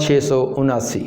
679।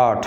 8।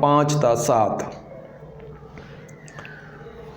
5 ta 7।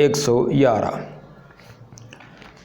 111।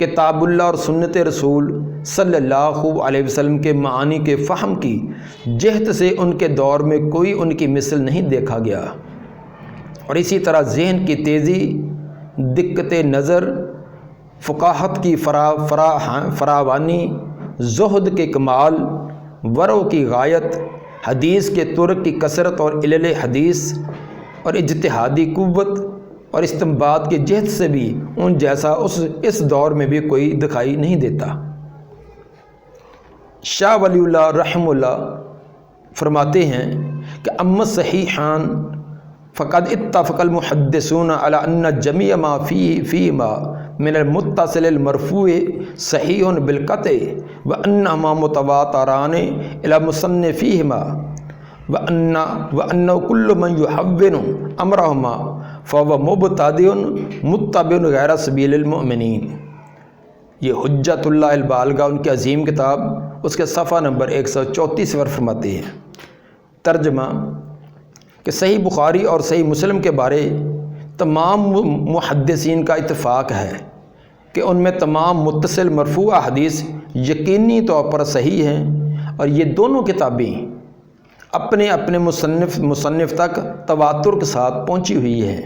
کتاب اللہ اور سنت رسول صلی اللہ علیہ وسلم کے معانی کے فہم کی جہت سے ان کے دور میں کوئی ان کی مثل نہیں دیکھا گیا، اور اسی طرح ذہن کی تیزی، دقت نظر، فقاہت کی فراوانی، زہد کے کمال، ورع کی غایت، حدیث کے طرق کی کثرت اور علل حدیث اور اجتہادی قوت اور استنباط کی جہت سے بھی ان جیسا اس دور میں بھی کوئی دکھائی نہیں دیتا۔ شاہ ولی اللہ رحمہ اللہ فرماتے ہیں کہ اما صحیحان فقد اتفق المحدثون علی ان جمیع ما فیہما من المتصل المرفوع صحیح بالقطع وانہما متواتران الی مصنفیہما وأن كل من يحون امرهما فهو مبتدع متبع غیر سبیل المؤمنین۔ یہ حجت اللہ البالغہ ان کی عظیم کتاب، اس کے صفحہ نمبر 134 پر فرماتے ہیں۔ ترجمہ کہ صحیح بخاری اور صحیح مسلم کے بارے تمام محدثین کا اتفاق ہے کہ ان میں تمام متصل مرفوع حدیث یقینی طور پر صحیح ہیں، اور یہ دونوں کتابیں اپنے اپنے مصنف تک تواتر کے ساتھ پہنچی ہوئی ہیں،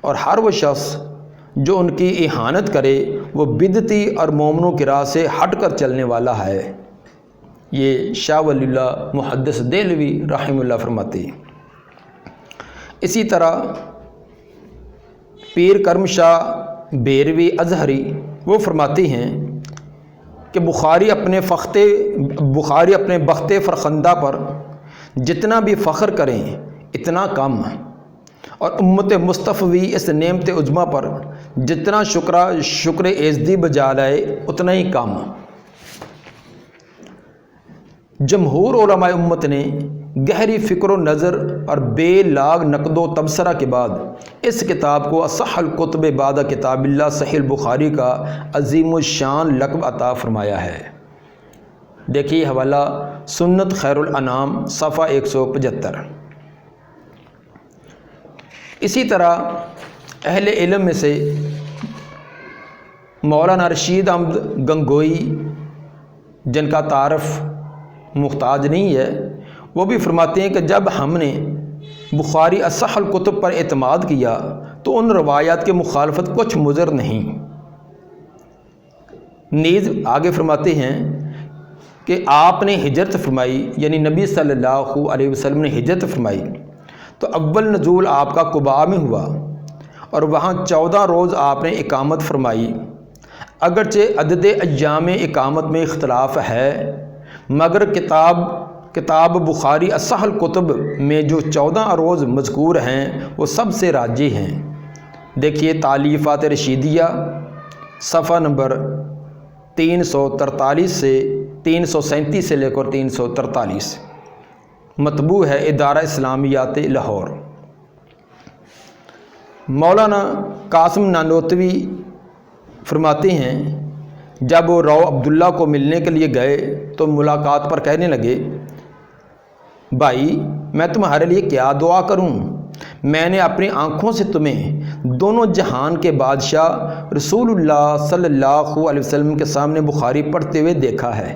اور ہر وہ شخص جو ان کی اہانت کرے وہ بدعتی اور مومنوں کی راہ سے ہٹ کر چلنے والا ہے۔ یہ شاہ ولی اللہ محدث دہلوی رحمہ اللہ فرماتے ہیں۔ اسی طرح پیر کرم شاہ بیروی ازہری وہ فرماتے ہیں کہ بخاری اپنے بخت فرخندہ پر جتنا بھی فخر کریں اتنا کم، اور امت مصطفی اس نعمت عظمیٰ پر جتنا شکر ایزدی بجا لائے اتنا ہی کم۔ جمہور علماء امت نے گہری فکر و نظر اور بے لاگ نقد و تبصرہ کے بعد اس کتاب کو اصح الکتب بعد کتاب اللہ صحیح البخاری کا عظیم الشان لقب عطا فرمایا ہے۔ دیکھیے حوالہ سنت خیر الانام صفحہ 175۔ اسی طرح اہل علم میں سے مولانا رشید احمد گنگوئی، جن کا تعارف محتاج نہیں ہے، وہ بھی فرماتے ہیں کہ جب ہم نے بخاری اصح الکتب پر اعتماد کیا تو ان روایات کی مخالفت کچھ مضر نہیں۔ نیز آگے فرماتے ہیں کہ آپ نے ہجرت فرمائی، یعنی نبی صلی اللہ علیہ وسلم نے ہجرت فرمائی تو اول نزول آپ کا قباء میں ہوا، اور وہاں 14 روز آپ نے اقامت فرمائی۔ اگرچہ عدد ایام اقامت میں اختلاف ہے، مگر کتاب بخاری اصح الکتب میں جو 14 روز مذکور ہیں وہ سب سے راجح ہیں۔ دیکھیے تالیفات رشیدیہ صفحہ نمبر 343 سے 337 سے لے کر 343، مطبوع ہے ادارہ اسلامیات لاہور۔ مولانا قاسم نانوتوی فرماتے ہیں جب وہ رو عبداللہ کو ملنے کے لیے گئے تو ملاقات پر کہنے لگے، بھائی میں تمہارے لیے کیا دعا کروں؟ میں نے اپنی آنکھوں سے تمہیں دونوں جہان کے بادشاہ رسول اللہ صلی اللہ علیہ وسلم کے سامنے بخاری پڑھتے ہوئے دیکھا ہے۔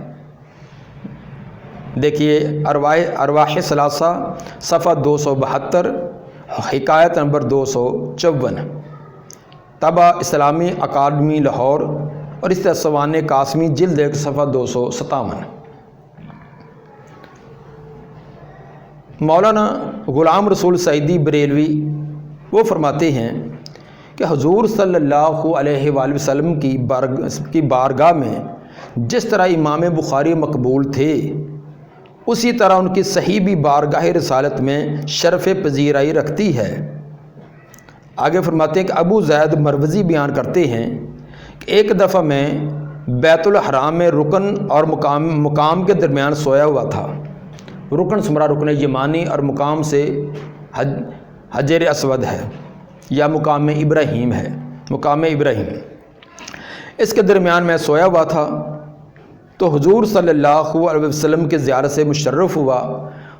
دیکھیے ارواح ثلاثہ صفحہ 272، حکایت نمبر 254، طبع اسلامی اکادمی لاہور، اور اس طرح سوان قاسمی جلد 1 صفحہ 257۔ مولانا غلام رسول سعیدی بریلوی وہ فرماتے ہیں کہ حضور صلی اللہ علیہ وآلہ وسلم کی بارگاہ میں جس طرح امام بخاری مقبول تھے، اسی طرح ان کی صحیح بھی بارگاہ رسالت میں شرف پذیرائی رکھتی ہے۔ آگے فرماتے ہیں کہ ابو زید مروزی بیان کرتے ہیں کہ ایک دفعہ میں بیت الحرام میں رکن اور مقام کے درمیان سویا ہوا تھا۔ رکن سمرا رکن یمانی اور مقام سے حجر اسود ہے یا مقام ابراہیم ہے، مقام ابراہیم، اس کے درمیان میں سویا ہوا تھا تو حضور صلی اللہ علیہ وسلم کی زیارت سے مشرف ہوا۔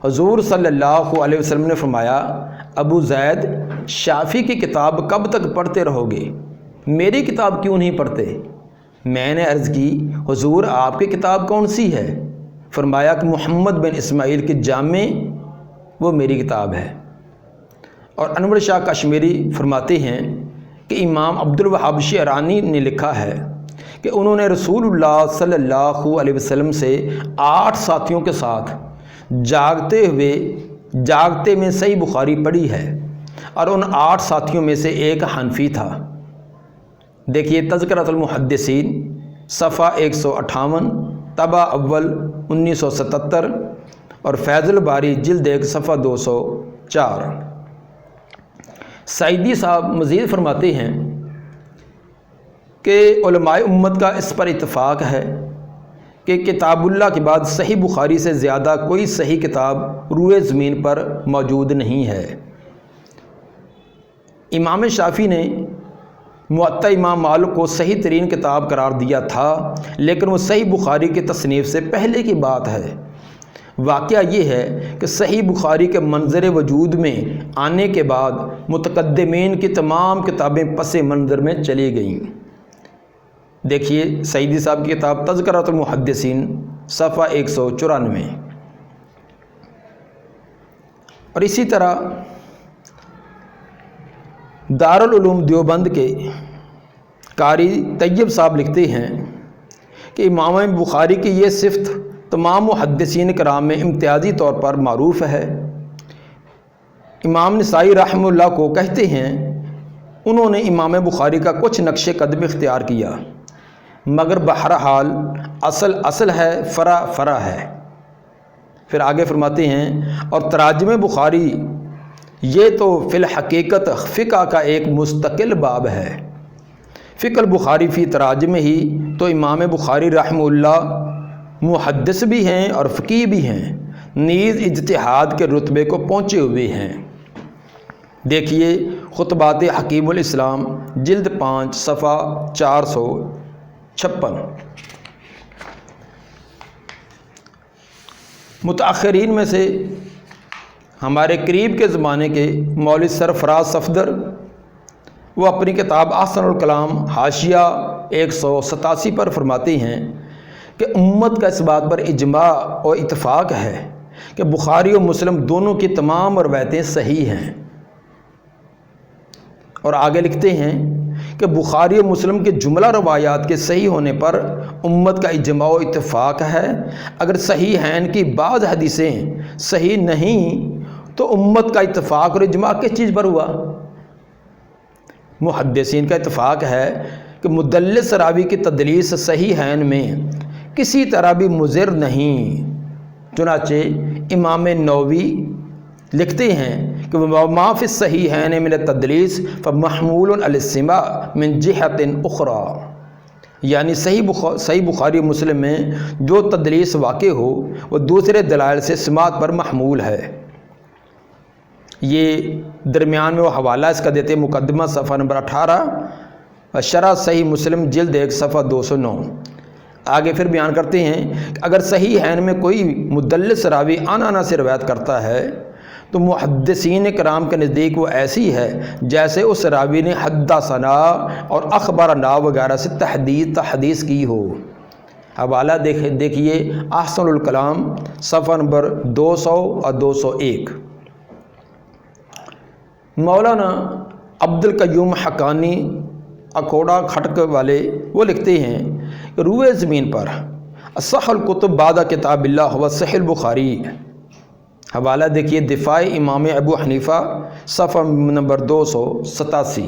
حضور صلی اللہ علیہ وسلم نے فرمایا، ابو زید شافعی کی کتاب کب تک پڑھتے رہو گے؟ میری کتاب کیوں نہیں پڑھتے؟ میں نے عرض کی حضور آپ کی کتاب کون سی ہے؟ فرمایا کہ محمد بن اسماعیل کی جامع وہ میری کتاب ہے۔ اور انور شاہ کشمیری فرماتے ہیں کہ امام عبدالوہاب شعرانی نے لکھا ہے کہ انہوں نے رسول اللہ صلی اللہ علیہ وسلم سے 8 ساتھیوں کے ساتھ جاگتے میں صحیح بخاری پڑھی ہے، اور ان 8 ساتھیوں میں سے ایک حنفی تھا۔ دیکھیے تذکرۃ المحدثین صفحہ 158، طبع اول 1977، اور فیض الباری جلد 1 صفحہ 204۔ سعیدی صاحب مزید فرماتے ہیں کہ علماء امت کا اس پر اتفاق ہے کہ کتاب اللہ کے بعد صحیح بخاری سے زیادہ کوئی صحیح کتاب روئے زمین پر موجود نہیں ہے۔ امام شافعی نے موطا امام مالک کو صحیح ترین کتاب قرار دیا تھا، لیکن وہ صحیح بخاری کی تصنیف سے پہلے کی بات ہے۔ واقعہ یہ ہے کہ صحیح بخاری کے منظر وجود میں آنے کے بعد متقدمین کی تمام کتابیں پس منظر میں چلی گئیں۔ دیکھیے سعیدی صاحب کی کتاب تذکرۃ المحدثین صفحہ 194۔ اور اسی طرح دارالعلوم دیوبند کے قاری طیب صاحب لکھتے ہیں کہ امام بخاری کی یہ صفت تمام محدثین کرام میں امتیازی طور پر معروف ہے۔ امام نسائی رحمہ اللہ کو کہتے ہیں انہوں نے امام بخاری کا کچھ نقش قدم اختیار کیا، مگر بہرحال اصل ہے، فرع ہے۔ پھر آگے فرماتے ہیں اور تراجم بخاری یہ تو فی الحقیقت فقہ کا ایک مستقل باب ہے۔ فقہ البخاری فی تراجم ہی تو امام بخاری رحمہ اللہ محدث بھی ہیں اور فقیہ بھی ہیں، نیز اجتہاد کے رتبے کو پہنچے ہوئے ہیں۔ دیکھیے خطبات حکیم الاسلام جلد 5 صفحہ 456۔ متاخرین میں سے ہمارے قریب کے زمانے کے مولوی سرفراز صفدر، وہ اپنی کتاب احسن الکلام حاشیہ 187 پر فرماتے ہیں کہ امت کا اس بات پر اجماع اور اتفاق ہے کہ بخاری و مسلم دونوں کی تمام روایتیں صحیح ہیں۔ اور آگے لکھتے ہیں کہ بخاری و مسلم کے جملہ روایات کے صحیح ہونے پر امت کا اجماع و اتفاق ہے۔ اگر صحیح ہیں کہ بعض حدیثیں صحیح نہیں تو امت کا اتفاق اور اجماع کس چیز پر ہوا؟ محدثین کا اتفاق ہے کہ مدلس راوی کی تدلیس صحیح ہیں میں کسی طرح بھی مضر نہیں۔ چنانچہ امام نووی لکھتے ہیں کہ ما فی الصحیحین من التدلیس فمحمول علی السماع من جہۃ اخری، یعنی صحیح بخاری مسلم میں جو تدلیس واقع ہو وہ دوسرے دلائل سے سماعت پر محمول ہے۔ یہ درمیان میں وہ حوالہ اس کا دیتے ہیں، مقدمہ صفحہ نمبر 18، شرح صحیح مسلم جلد 1 صفحہ 209۔ آگے پھر بیان کرتے ہیں کہ اگر صحیح ہیں میں کوئی مدلس راوی آنا سے روایت کرتا ہے تو محدثین کرام کے نزدیک وہ ایسی ہے جیسے اس راوی نے حدثنا اور اخبرنا وغیرہ سے تحدیث کی ہو۔ حوالہ دیکھیے احسن الکلام صفحہ نمبر 200 اور 201۔ مولانا عبد القیوم حقانی اکوڑا کھٹک والے وہ لکھتے ہیں کہ روئے زمین پر اصح الکتب بعد کتاب اللہ و صحیح البخاری۔ حوالہ دیکھیے دفاع امام ابو حنیفہ صفحہ نمبر 287۔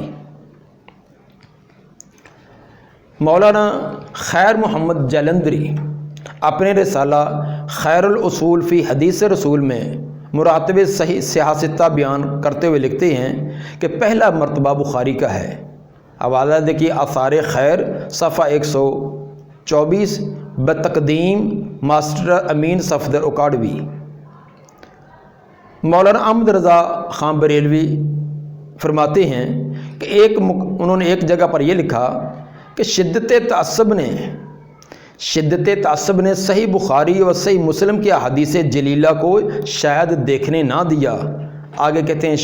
مولانا خیر محمد جلندری اپنے رسالہ خیر الاصول فی حدیث رسول میں مراتب صحیح سیاستہ بیان کرتے ہوئے لکھتے ہیں کہ پہلا مرتبہ بخاری کا ہے۔ حوالہ دیکھیے آثار خیر صفحہ 124 بتقدیم ماسٹر امین صفدر اکاڑوی۔ مولانا احمد رضا خان بریلوی فرماتے ہیں کہ انہوں نے ایک جگہ پر یہ لکھا کہ شدت تعصب نے صحیح بخاری اور صحیح مسلم کی احادیث جلیلہ کو شاید دیکھنے نہ دیا۔ آگے کہتے ہیں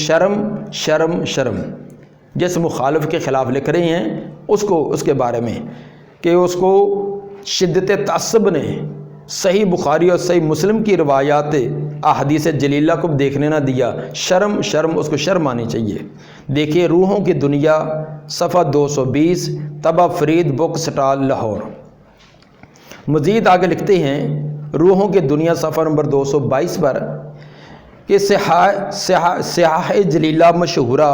شرم جس مخالف کے خلاف لکھ رہے ہیں اس کے بارے میں کہ اس کو شدت تعصب نے صحیح بخاری اور صحیح مسلم کی روایات احادیث جلیلہ کو دیکھنے نہ دیا۔ شرم اس کو شرم آنی چاہیے۔ دیکھیے روحوں کی دنیا صفحہ 220 طبع فرید بک سٹال لاہور۔ مزید آگے لکھتے ہیں روحوں کی دنیا صفحہ نمبر 222 پر کہ صحاح جلیلہ مشہورہ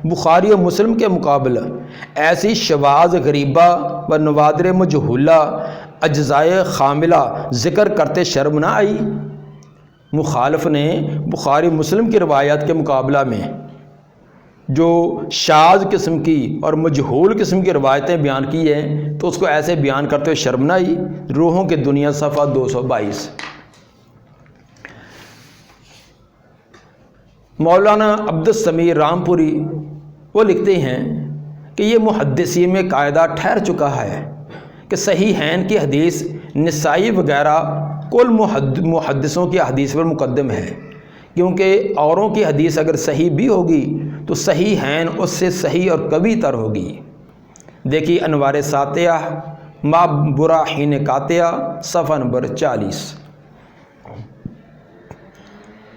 بخاری و مسلم کے مقابل ایسی شواذ غریبہ و نوادر مجہولہ اجزائے خاملہ ذکر کرتے شرم نہ آئی۔ مخالف نے بخاری مسلم کی روایات کے مقابلہ میں جو شاذ قسم کی اور مجہول قسم کی روایتیں بیان کی ہیں تو اس کو ایسے بیان کرتے ہوئے شرم نہ آئی۔ روحوں کی دنیا صفحہ 222۔ مولانا عبدالسمیع رامپوری وہ لکھتے ہیں کہ یہ محدثین میں قاعدہ ٹھہر چکا ہے کہ صحیحین کی حدیث نسائی وغیرہ کل محدثوں کی حدیث پر مقدم ہے، کیونکہ اوروں کی حدیث اگر صحیح بھی ہوگی تو صحیحین اس سے صحیح اور قوی تر ہوگی۔ دیکھیے انوار ساتیہ ما براہین قاطعہ صفحہ نمبر 40۔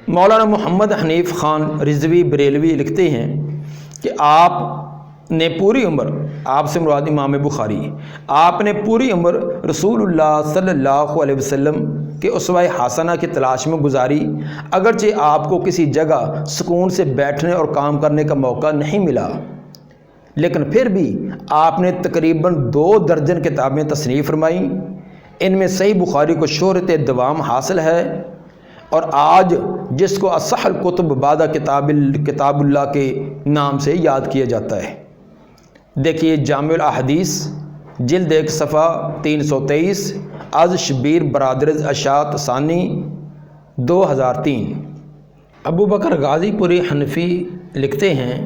مولانا محمد حنیف خان رضوی بریلوی لکھتے ہیں کہ آپ نے پوری عمر، آپ سے مراد امام بخاری، آپ نے پوری عمر رسول اللہ صلی اللہ علیہ وسلم کے اسوہ حسنہ کی تلاش میں گزاری، اگرچہ آپ کو کسی جگہ سکون سے بیٹھنے اور کام کرنے کا موقع نہیں ملا، لیکن پھر بھی آپ نے تقریباً 2 درجن کتابیں تصنیف فرمائیں۔ ان میں صحیح بخاری کو شہرت دوام حاصل ہے اور آج جس کو اصح الکتب بعد کتاب اللہ کے نام سے یاد کیا جاتا ہے۔ دیکھیے جامع الاحادیث جلد 1 صفحہ 323 از شبیر برادرز اشاعت ثانی 2003۔ ابو بکر غازی پوری حنفی لکھتے ہیں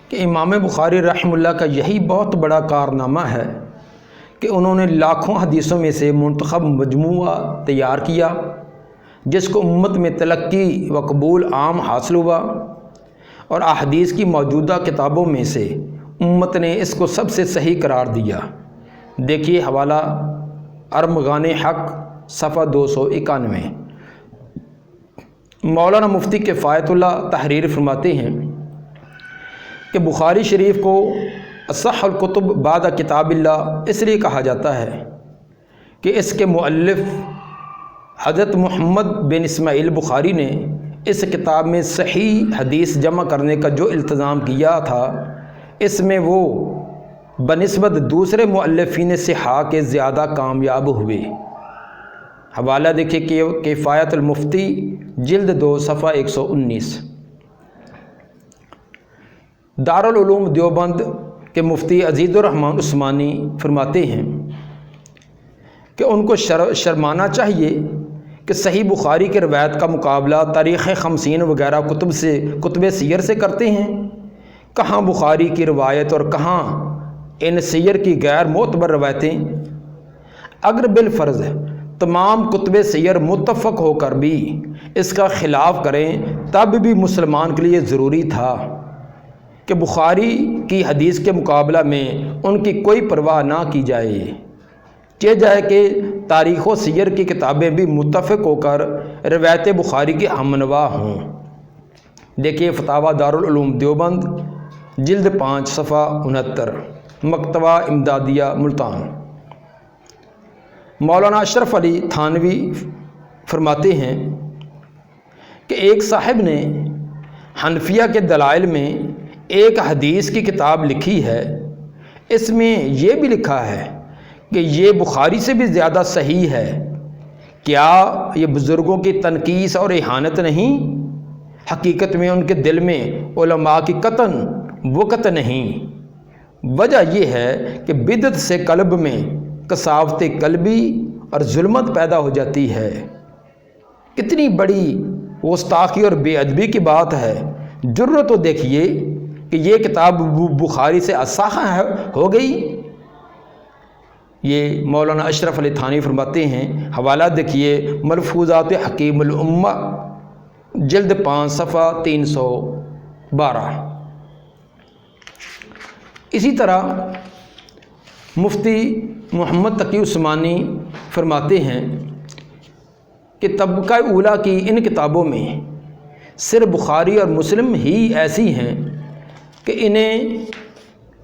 کہ امام بخاری رحمہ اللہ کا یہی بہت بڑا کارنامہ ہے کہ انہوں نے لاکھوں حدیثوں میں سے منتخب مجموعہ تیار کیا جس کو امت میں تلقی و قبول عام حاصل ہوا، اور احادیث کی موجودہ کتابوں میں سے امت نے اس کو سب سے صحیح قرار دیا۔ دیکھیے حوالہ ارمغان حق صفحہ 291۔ مولانا مفتی کفایت اللہ تحریر فرماتے ہیں کہ بخاری شریف کو اصح الکتب بعد کتاب اللہ اس لیے کہا جاتا ہے کہ اس کے مؤلف حضرت محمد بن اسماعیل بخاری نے اس کتاب میں صحیح حدیث جمع کرنے کا جو التزام کیا تھا، اس میں وہ بنسبت دوسرے مؤلفین صحاح کے زیادہ کامیاب ہوئے۔ حوالہ دیکھیں کہ کفایت المفتی جلد 2 صفحہ 119۔ دارالعلوم دیوبند کے مفتی عزیز الرحمن عثمانی فرماتے ہیں کہ ان کو شرمانا چاہیے کہ صحیح بخاری کے روایت کا مقابلہ تاریخ 50 وغیرہ کتب سیر سے کرتے ہیں۔ کہاں بخاری کی روایت اور کہاں ان سیر کی غیر معتبر روایتیں؟ اگر بالفرض تمام کتب سیر متفق ہو کر بھی اس کا خلاف کریں تب بھی مسلمان کے لیے ضروری تھا کہ بخاری کی حدیث کے مقابلہ میں ان کی کوئی پرواہ نہ کی جائے، جائے کہ تاریخ و سیر کی کتابیں بھی متفق ہو کر روایت بخاری کے ہمنوا ہوں۔ دیکھیے فتاوی دارالعلوم دیوبند جلد 5 صفحہ 69، مکتبہ امدادیہ ملتان۔ مولانا اشرف علی تھانوی فرماتے ہیں کہ ایک صاحب نے حنفیہ کے دلائل میں ایک حدیث کی کتاب لکھی ہے، اس میں یہ بھی لکھا ہے کہ یہ بخاری سے بھی زیادہ صحیح ہے۔ کیا یہ بزرگوں کی تنقیص اور اہانت نہیں؟ حقیقت میں ان کے دل میں علماء کی قطعاً وقت نہیں۔ وجہ یہ ہے کہ بدعت سے قلب میں کثافت قلبی اور ظلمت پیدا ہو جاتی ہے۔ کتنی بڑی گستاخی اور بے ادبی کی بات ہے۔ جرت تو دیکھیے کہ یہ کتاب بخاری سے اصح ہو گئی۔ یہ مولانا اشرف علی تھانوی فرماتے ہیں۔ حوالہ دیکھیے ملفوظات حکیم الامہ جلد 5 صفحہ 312۔ اسی طرح مفتی محمد تقی عثمانی فرماتے ہیں کہ طبقہ اولیٰ کی ان کتابوں میں صرف بخاری اور مسلم ہی ایسی ہیں کہ انہیں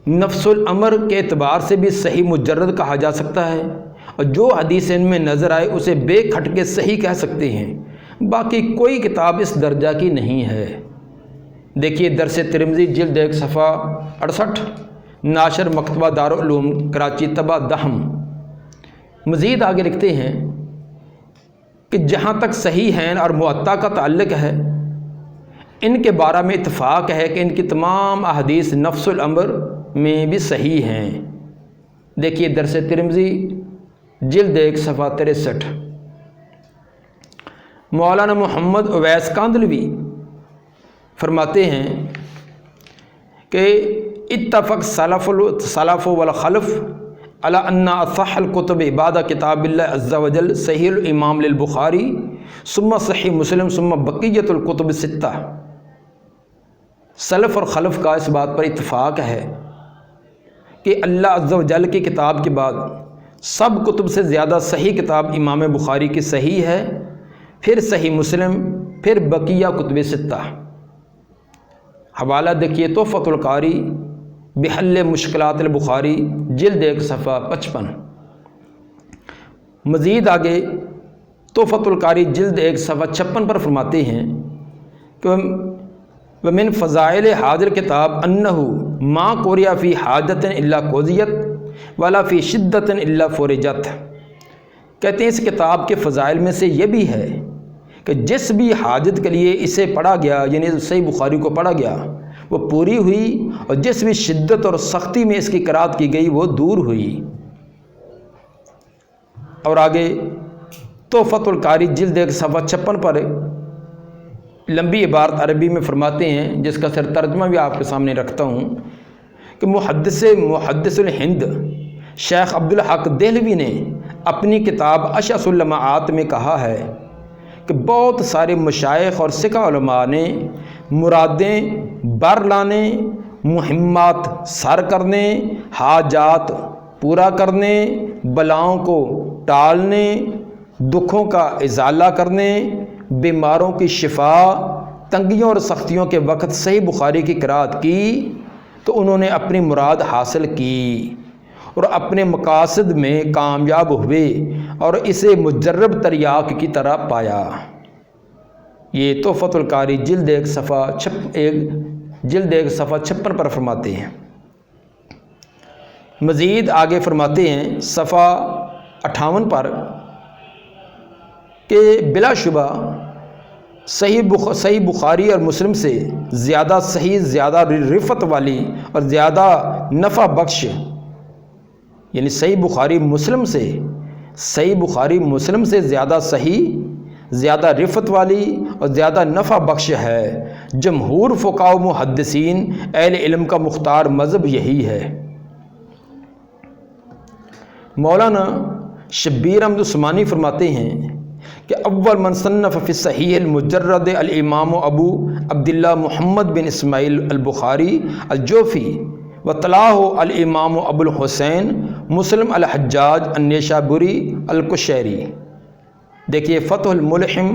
نفس الامر کے اعتبار سے بھی صحیح مجرد کہا جا سکتا ہے، اور جو حدیث ان میں نظر آئے اسے بے کھٹ کے صحیح کہہ سکتے ہیں۔ باقی کوئی کتاب اس درجہ کی نہیں ہے۔ دیکھیے درس ترمذی جلد 1 صفحہ 68، ناشر مکتبہ دارالعلوم کراچی طبع دہم۔ مزید آگے لکھتے ہیں کہ جہاں تک صحیح ہیں اور معطا کا تعلق ہے، ان کے بارے میں اتفاق ہے کہ ان کی تمام احادیث نفس الامر میں بھی صحیح ہیں۔ دیکھیے درس ترمذی جلد 1 صفحہ 63۔ مولانا محمد اویس کاندھلوی فرماتے ہیں کہ اتفق سلف والخلف علی ان اصح الکتب بعد کتاب اللہ عز وجل صحیح الامام للبخاری ثم صحیح مسلم ثم بقیۃ الکتب الستہ۔ سلف اور خلف کا اس بات پر اتفاق ہے کہ اللہ عز و جل کی کتاب کے بعد سب کتب سے زیادہ صحیح کتاب امام بخاری کی صحیح ہے، پھر صحیح مسلم، پھر بقیہ کتب ستہ۔ حوالہ دیکھیے تحفۃ القاری بحل مشکلات البخاری جلد 1 صفحہ 55۔ مزید آگے تحفۃ القاری جلد 1 صفحہ 56 پر فرماتے ہیں کہ ومن فضائل حاضر کتاب انہ ما قرئ فی حاجت الا قضیت ولا فی شدت الا فرجت۔ کہتے ہیں اس کتاب کے فضائل میں سے یہ بھی ہے کہ جس بھی حاجت کے لیے اسے پڑھا گیا، یعنی صحیح بخاری کو پڑھا گیا، وہ پوری ہوئی، اور جس بھی شدت اور سختی میں اس کی قرأت کی گئی وہ دور ہوئی۔ اور آگے تحفۃ القاری جلد 1 صفحہ 56 پر لمبی عبارت عربی میں فرماتے ہیں، جس کا سر ترجمہ بھی آپ کے سامنے رکھتا ہوں، کہ محدث الہند شیخ عبدالحق دہلوی نے اپنی کتاب اشعث اللمعات میں کہا ہے کہ بہت سارے مشائخ اور ثقہ علماء نے مرادیں بر لانے، مہمات سر کرنے، حاجات پورا کرنے، بلاؤں کو ٹالنے، دکھوں کا ازالہ کرنے، بیماروں کی شفا، تنگیوں اور سختیوں کے وقت صحیح بخاری کی قرأت کی تو انہوں نے اپنی مراد حاصل کی اور اپنے مقاصد میں کامیاب ہوئے اور اسے مجرب تریاق کی طرح پایا۔ یہ تحفۃ القاری جلد 1 صفحہ 56 پر فرماتے ہیں۔ مزید آگے فرماتے ہیں صفحہ 58 پر کہ بلا شبہ صحیح بخاری اور مسلم سے زیادہ صحیح، زیادہ رفت والی اور زیادہ نفع بخش، یعنی صحیح بخاری مسلم سے زیادہ صحیح، زیادہ رفت والی اور زیادہ نفع بخش ہے۔ جمہور فقہاء و محدثین اہل علم کا مختار مذہب یہی ہے۔ مولانا شبیر احمد عثمانی فرماتے ہیں کہ اول من صنف فی الصحیح المجرد الامام ابو عبداللہ محمد بن اسماعیل البخاری الجوفی وطلعہ الامام ابو الحسین مسلم الحجاج النیشابوری القشیری۔ دیکھیے فتح الملحم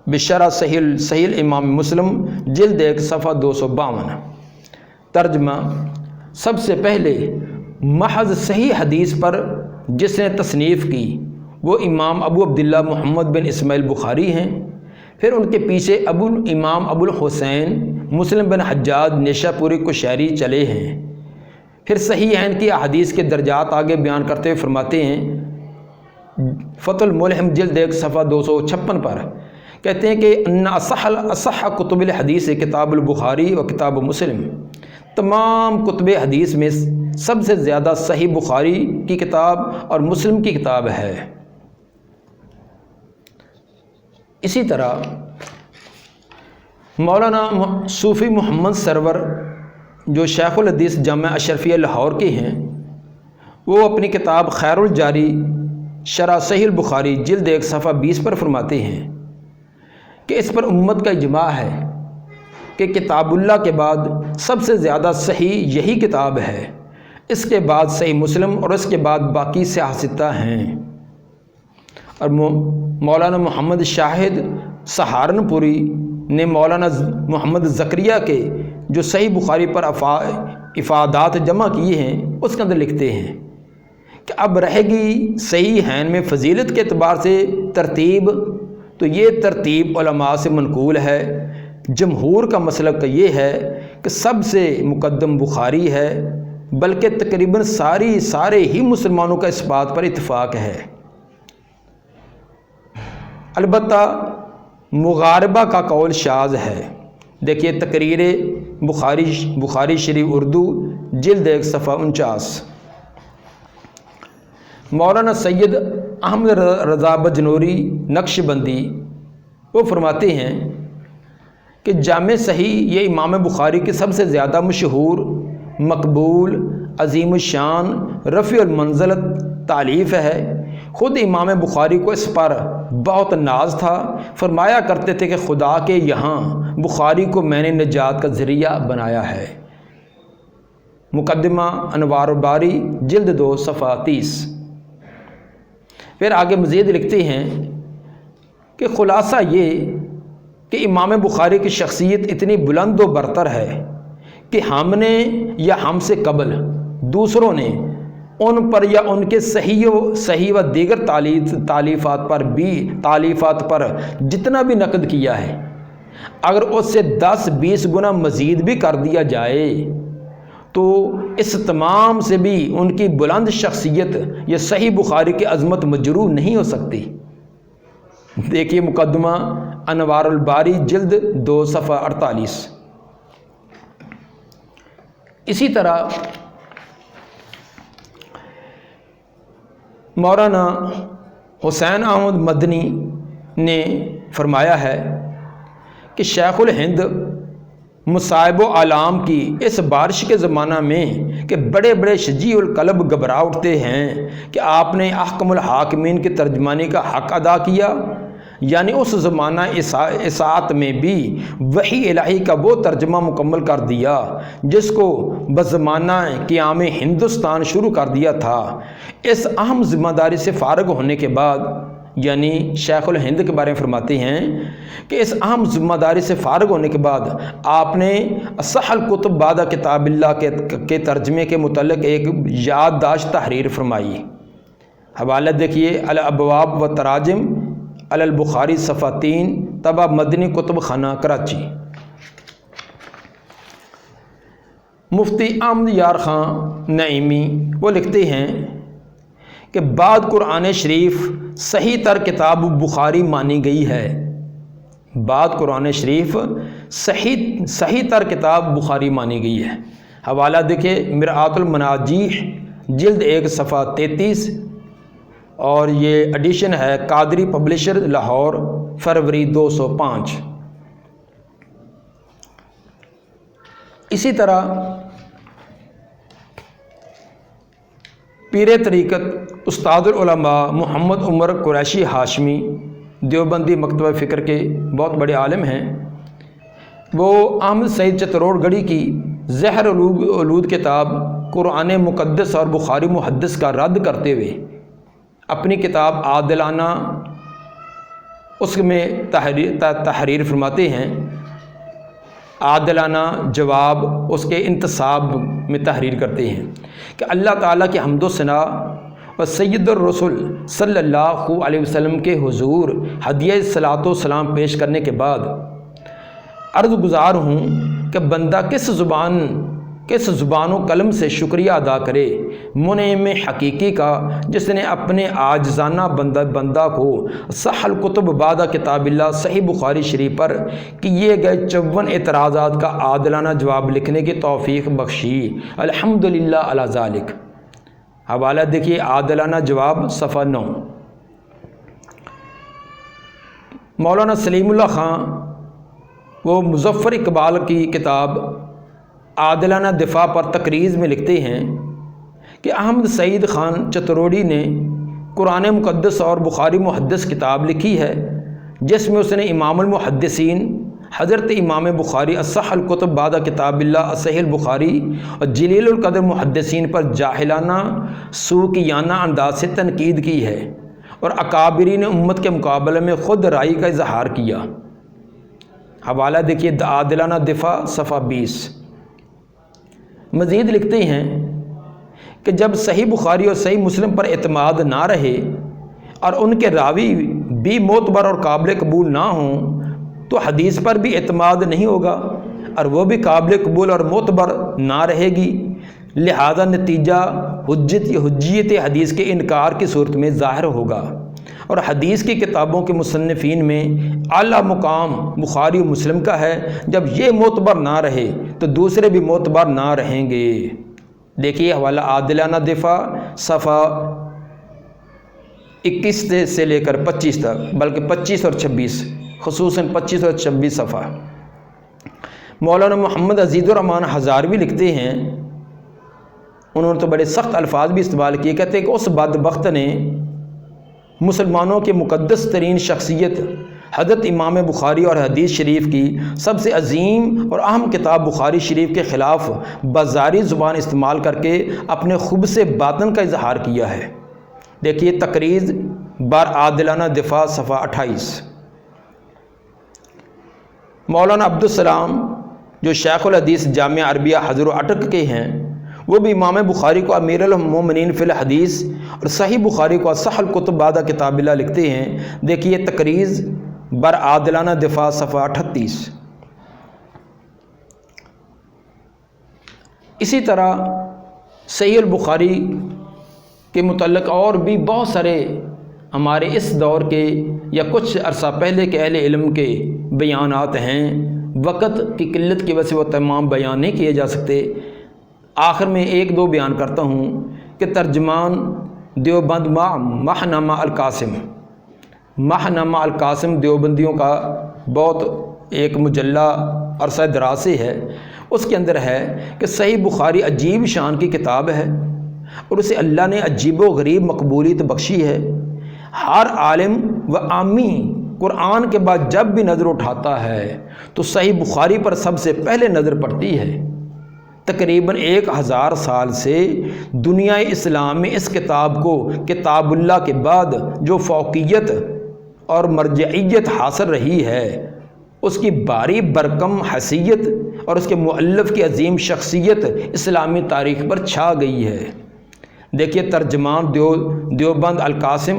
بشرح صحیح الامام مسلم جلد 1 صفحہ 252۔ ترجمہ: سب سے پہلے محض صحیح حدیث پر جس نے تصنیف کی وہ امام ابو عبداللہ محمد بن اسماعیل بخاری ہیں، پھر ان کے پیچھے امام ابو الحسین مسلم بن حجاج نیشاپوری قشیری چلے ہیں۔ پھر صحیحین کی احادیث کے درجات آگے بیان کرتے ہوئے فرماتے ہیں فتح الملحم جلد 1 صفحہ 256 پر، کہتے ہیں کہ ان اصح کتب الحدیث کتاب البخاری و کتاب مسلم۔ تمام کتب حدیث میں سب سے زیادہ صحیح بخاری کی کتاب اور مسلم کی کتاب ہے۔ اسی طرح مولانا صوفی محمد سرور جو شیخ الحدیث جامعہ اشرفیہ لاہور کے ہیں، وہ اپنی کتاب خیر الجاری شرح صحیح البخاری جلد 1 صفحہ 20 پر فرماتے ہیں کہ اس پر امت کا اجماع ہے کہ کتاب اللہ کے بعد سب سے زیادہ صحیح یہی کتاب ہے۔ اس کے بعد صحیح مسلم اور اس کے بعد باقی صحاح ہیں۔ اور مولانا محمد شاہد سہارنپوری نے مولانا محمد زکریہ کے جو صحیح بخاری پر افادات جمع کیے ہیں اس کے اندر لکھتے ہیں کہ اب رہے گی صحیح حین میں فضیلت کے اعتبار سے ترتیب، تو یہ ترتیب علماء سے منقول ہے۔ جمہور کا مسلک یہ ہے کہ سب سے مقدم بخاری ہے، بلکہ تقریباً سارے ہی مسلمانوں کا اس بات پر اتفاق ہے۔ البتہ مغاربہ کا قول شاذ ہے۔ دیکھیے تقریر بخاری شریف اردو جلد 1 صفحہ 49۔ مولانا سید احمد رضا بجنوری نقشبندی وہ فرماتے ہیں کہ جامع صحیح یہ امام بخاری کی سب سے زیادہ مشہور، مقبول، عظیم الشان، رفیع المنزلت تالیف ہے۔ خود امام بخاری کو اس پر بہت ناز تھا، فرمایا کرتے تھے کہ خدا کے یہاں بخاری کو میں نے نجات کا ذریعہ بنایا ہے۔ مقدمہ انوار الباری جلد 2 صفحہ 30۔ پھر آگے مزید لکھتے ہیں کہ خلاصہ یہ کہ امام بخاری کی شخصیت اتنی بلند و برتر ہے کہ ہم نے یا ہم سے قبل دوسروں نے ان پر یا ان کے صحیح و دیگر تالیفات پر جتنا بھی نقد کیا ہے، اگر اس سے 10-20 گنا مزید بھی کر دیا جائے تو اس تمام سے بھی ان کی بلند شخصیت یہ صحیح بخاری کی عظمت مجروح نہیں ہو سکتی۔ دیکھیے مقدمہ انوار الباری جلد 2 صفحہ 48۔ اسی طرح مولانا حسین احمد مدنی نے فرمایا ہے کہ شیخ الہند مصائب و آلام کی اس بارش کے زمانہ میں کہ بڑے بڑے شجیع القلب گھبرا اٹھتے ہیں کہ آپ نے احکم الحاکمین کی ترجمانی کا حق ادا کیا، یعنی اس زمانہ اساعت میں بھی وحی الہی کا وہ ترجمہ مکمل کر دیا جس کو بزمانہ قیام ہندوستان شروع کر دیا تھا۔ اس اہم ذمہ داری سے فارغ ہونے کے بعد، یعنی شیخ الہند کے بارے میں فرماتے ہیں کہ اس اہم ذمہ داری سے فارغ ہونے کے بعد آپ نے اصح الکتب بعد کتاب اللہ کے ترجمے کے متعلق ایک یادداشت تحریر فرمائی۔ حوالہ دیکھیے الابواب و تراجم علی البخاری صفحہ 3 طبع مدنی کتب خانہ کراچی۔ مفتی احمد یار خان نعیمی وہ لکھتے ہیں کہ بعد قرآن شریف صحیح تر کتاب بخاری مانی گئی ہے۔ بعد قرآن شریف صحیح تر کتاب بخاری مانی گئی ہے۔ حوالہ دیکھیں مرآت المناجیح جلد 1 صفحہ 33، اور یہ ایڈیشن ہے قادری پبلشر لاہور فروری 205۔ اسی طرح پیر طریقت استاد العلماء محمد عمر قریشی ہاشمی دیوبندی مکتبہ فکر کے بہت بڑے عالم ہیں، وہ احمد سعید چتروڑ گڑھی کی زہر الود کتاب قرآن مقدس اور بخاری محدث کا رد کرتے ہوئے اپنی کتاب عادلانہ اس میں تحریر فرماتے ہیں۔ عادلانہ جواب اس کے انتصاب میں تحریر کرتے ہیں کہ اللہ تعالیٰ کی حمد و ثنا و سید الرسول صلی اللہ علیہ وسلم کے حضور ہدیہ صلاۃ و سلام پیش کرنے کے بعد عرض گزار ہوں کہ بندہ کس زبان و قلم سے شکریہ ادا کرے منعم حقیقی کا، جس نے اپنے عاجزانہ بندہ کو صح الکتب بعد کتاب اللہ صحیح بخاری شریف پر کیے گئے 54 اعتراضات کا عادلانہ جواب لکھنے کی توفیق بخشی، الحمدللہ علی ذالک۔ حوالہ دیکھیے عادلانہ جواب صفحہ 9۔ مولانا سلیم اللہ خان وہ مظفر اقبال کی کتاب عادلانہ دفاع پر تقریض میں لکھتے ہیں کہ احمد سعید خان چتروڑی نے قرآن مقدس اور بخاری محدث کتاب لکھی ہے، جس میں اس نے امام المحدثین حضرت امام بخاری اصح الکتب بعد کتاب اللہ صحیح البخاری اور جلیل القدر محدثین پر جاہلانہ سوکیانہ انداز سے تنقید کی ہے اور اکابرین امت کے مقابلے میں خود رائے کا اظہار کیا۔ حوالہ دیکھیے عادلانہ دفاع صفحہ 20۔ مزید لکھتے ہیں کہ جب صحیح بخاری اور صحیح مسلم پر اعتماد نہ رہے اور ان کے راوی بھی معتبر اور قابل قبول نہ ہوں تو حدیث پر بھی اعتماد نہیں ہوگا اور وہ بھی قابل قبول اور معتبر نہ رہے گی، لہذا نتیجہ حجیت حدیث کے انکار کی صورت میں ظاہر ہوگا، اور حدیث کی کتابوں کے مصنفین میں اعلیٰ مقام بخاری و مسلم کا ہے۔ جب یہ معتبر نہ رہے تو دوسرے بھی معتبر نہ رہیں گے۔ دیکھیے حوالہ عادلانہ دفاع صفحہ 21 سے لے کر 25 تک، بلکہ 25 اور 26، خصوصاً 25 اور 26 صفحہ۔ مولانا محمد عزیز الرحمن ہزاروی لکھتے ہیں، انہوں نے تو بڑے سخت الفاظ بھی استعمال کیے، کہتے ہیں کہ اس بدبخت نے مسلمانوں کی مقدس ترین شخصیت حضرت امام بخاری اور حدیث شریف کی سب سے عظیم اور اہم کتاب بخاری شریف کے خلاف بازاری زبان استعمال کر کے اپنے خبث باطن کا اظہار کیا ہے۔ دیکھیے تقریض بر عادلانہ دفاع صفحہ 28۔ مولانا عبدالسلام جو شیخ الحدیث جامعہ عربیہ حضر و اٹک کے ہیں، وہ بھی امام بخاری کو امیر المومنین فی الحدیث اور صحیح بخاری کو اصح الکتب بعد کتاب اللہ لکھتے ہیں۔ دیکھیے تقریض بر عادلانہ دفاع صفحہ 38۔ اسی طرح صحیح البخاری کے متعلق اور بھی بہت سارے ہمارے اس دور کے یا کچھ عرصہ پہلے کے اہل علم کے بیانات ہیں، وقت کی قلت کی وجہ سے وہ تمام بیان نہیں کیے جا سکتے۔ آخر میں ایک دو بیان کرتا ہوں کہ ترجمان دیوبند ماہنامہ القاسم، ماہنامہ القاسم دیوبندیوں کا بہت ایک مجلہ عرصہ دراز سے ہے، اس کے اندر ہے کہ صحیح بخاری عجیب شان کی کتاب ہے اور اسے اللہ نے عجیب و غریب مقبولیت بخشی ہے۔ ہر عالم و عامی قرآن کے بعد جب بھی نظر اٹھاتا ہے تو صحیح بخاری پر سب سے پہلے نظر پڑتی ہے۔ تقریباً 1000 سال سے دنیا اسلام میں اس کتاب کو کتاب اللہ کے بعد جو فوقیت اور مرجعیت حاصل رہی ہے، اس کی باری برکم حیثیت اور اس کے مؤلف کی عظیم شخصیت اسلامی تاریخ پر چھا گئی ہے۔ دیکھیے ترجمان دیوبند القاسم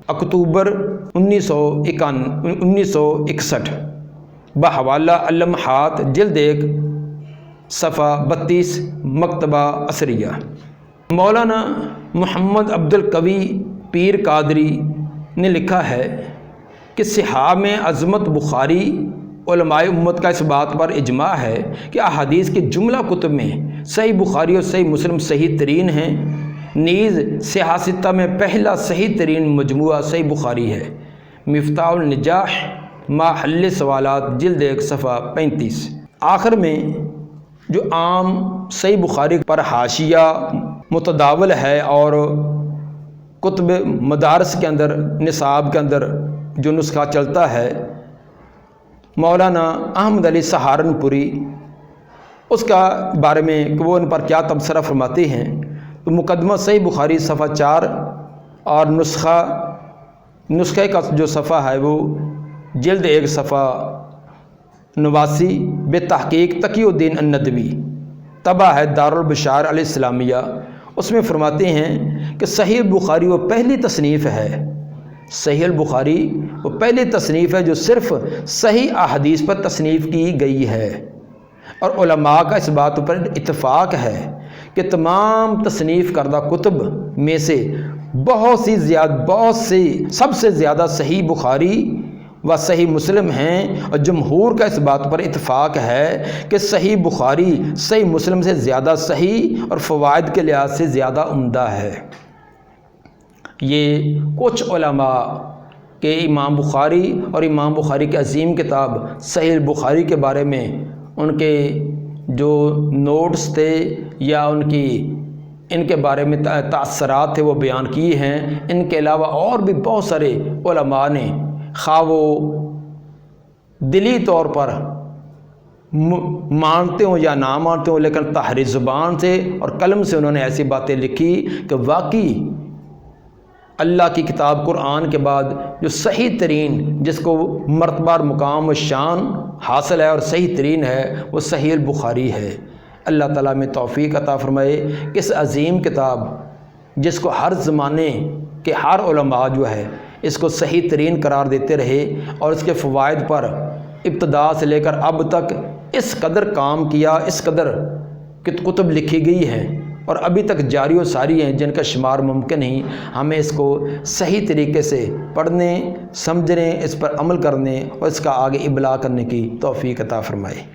اکتوبر 1961 بحوالہ اللمحات جلد 1 صفحہ 32 مکتبہ عصریہ۔ مولانا محمد عبد القوی پیر قادری نے لکھا ہے کہ صحاح میں عظمت بخاری علماء امت کا اس بات پر اجماع ہے کہ احادیث کے جملہ کتب میں صحیح بخاری اور صحیح مسلم صحیح ترین ہیں، نیز صحاح ستہ میں پہلا صحیح ترین مجموعہ صحیح بخاری ہے۔ مفتاح النجاح ما حل سوالات جلد 1 صفحہ 35۔ آخر میں جو عام صحیح بخاری پر حاشیہ متداول ہے اور کتب مدارس کے اندر نصاب کے اندر جو نسخہ چلتا ہے، مولانا احمد علی سہارنپوری، اس کا بارے میں کہ وہ ان پر کیا تبصرہ فرماتے ہیں تو مقدمہ صحیح بخاری صفحہ 4 اور نسخے کا جو صفحہ ہے وہ جلد 1 صفحہ 89 بے تحقیق تقی الدین الندوی، طبع ہے دارالبشار الاسلامیہ، اس میں فرماتے ہیں کہ صحیح بخاری وہ پہلی تصنیف ہے، صحیح البخاری وہ پہلی تصنیف ہے جو صرف صحیح احادیث پر تصنیف کی گئی ہے، اور علماء کا اس بات پر اتفاق ہے کہ تمام تصنیف کردہ کتب میں سے سب سے زیادہ صحیح بخاری و صحیح مسلم ہیں، اور جمہور کا اس بات پر اتفاق ہے کہ صحیح بخاری صحیح مسلم سے زیادہ صحیح اور فوائد کے لحاظ سے زیادہ عمدہ ہے۔ یہ کچھ علماء کہ امام بخاری اور امام بخاری کی عظیم کتاب صحیح بخاری کے بارے میں ان کے جو نوٹس تھے یا ان کے بارے میں تاثرات تھے وہ بیان کیے ہیں۔ ان کے علاوہ اور بھی بہت سارے علماء نے خواہ وہ دلی طور پر مانتے ہوں یا نہ مانتے ہوں، لیکن تحریر زبان سے اور قلم سے انہوں نے ایسی باتیں لکھی کہ واقعی اللہ کی کتاب قرآن کے بعد جو صحیح ترین، جس کو مرتبہ اور مقام و شان حاصل ہے اور صحیح ترین ہے، وہ صحیح البخاری ہے۔ اللہ تعالیٰ میں توفیق عطا فرمائے کہ اس عظیم کتاب جس کو ہر زمانے کے ہر علماء جو ہے اس کو صحیح ترین قرار دیتے رہے اور اس کے فوائد پر ابتدا سے لے کر اب تک اس قدر کام کیا، اس قدر کتب لکھی گئی ہیں اور ابھی تک جاری و ساری ہیں جن کا شمار ممکن نہیں، ہمیں اس کو صحیح طریقے سے پڑھنے، سمجھنے، اس پر عمل کرنے اور اس کا آگے ابلاغ کرنے کی توفیق عطا فرمائے۔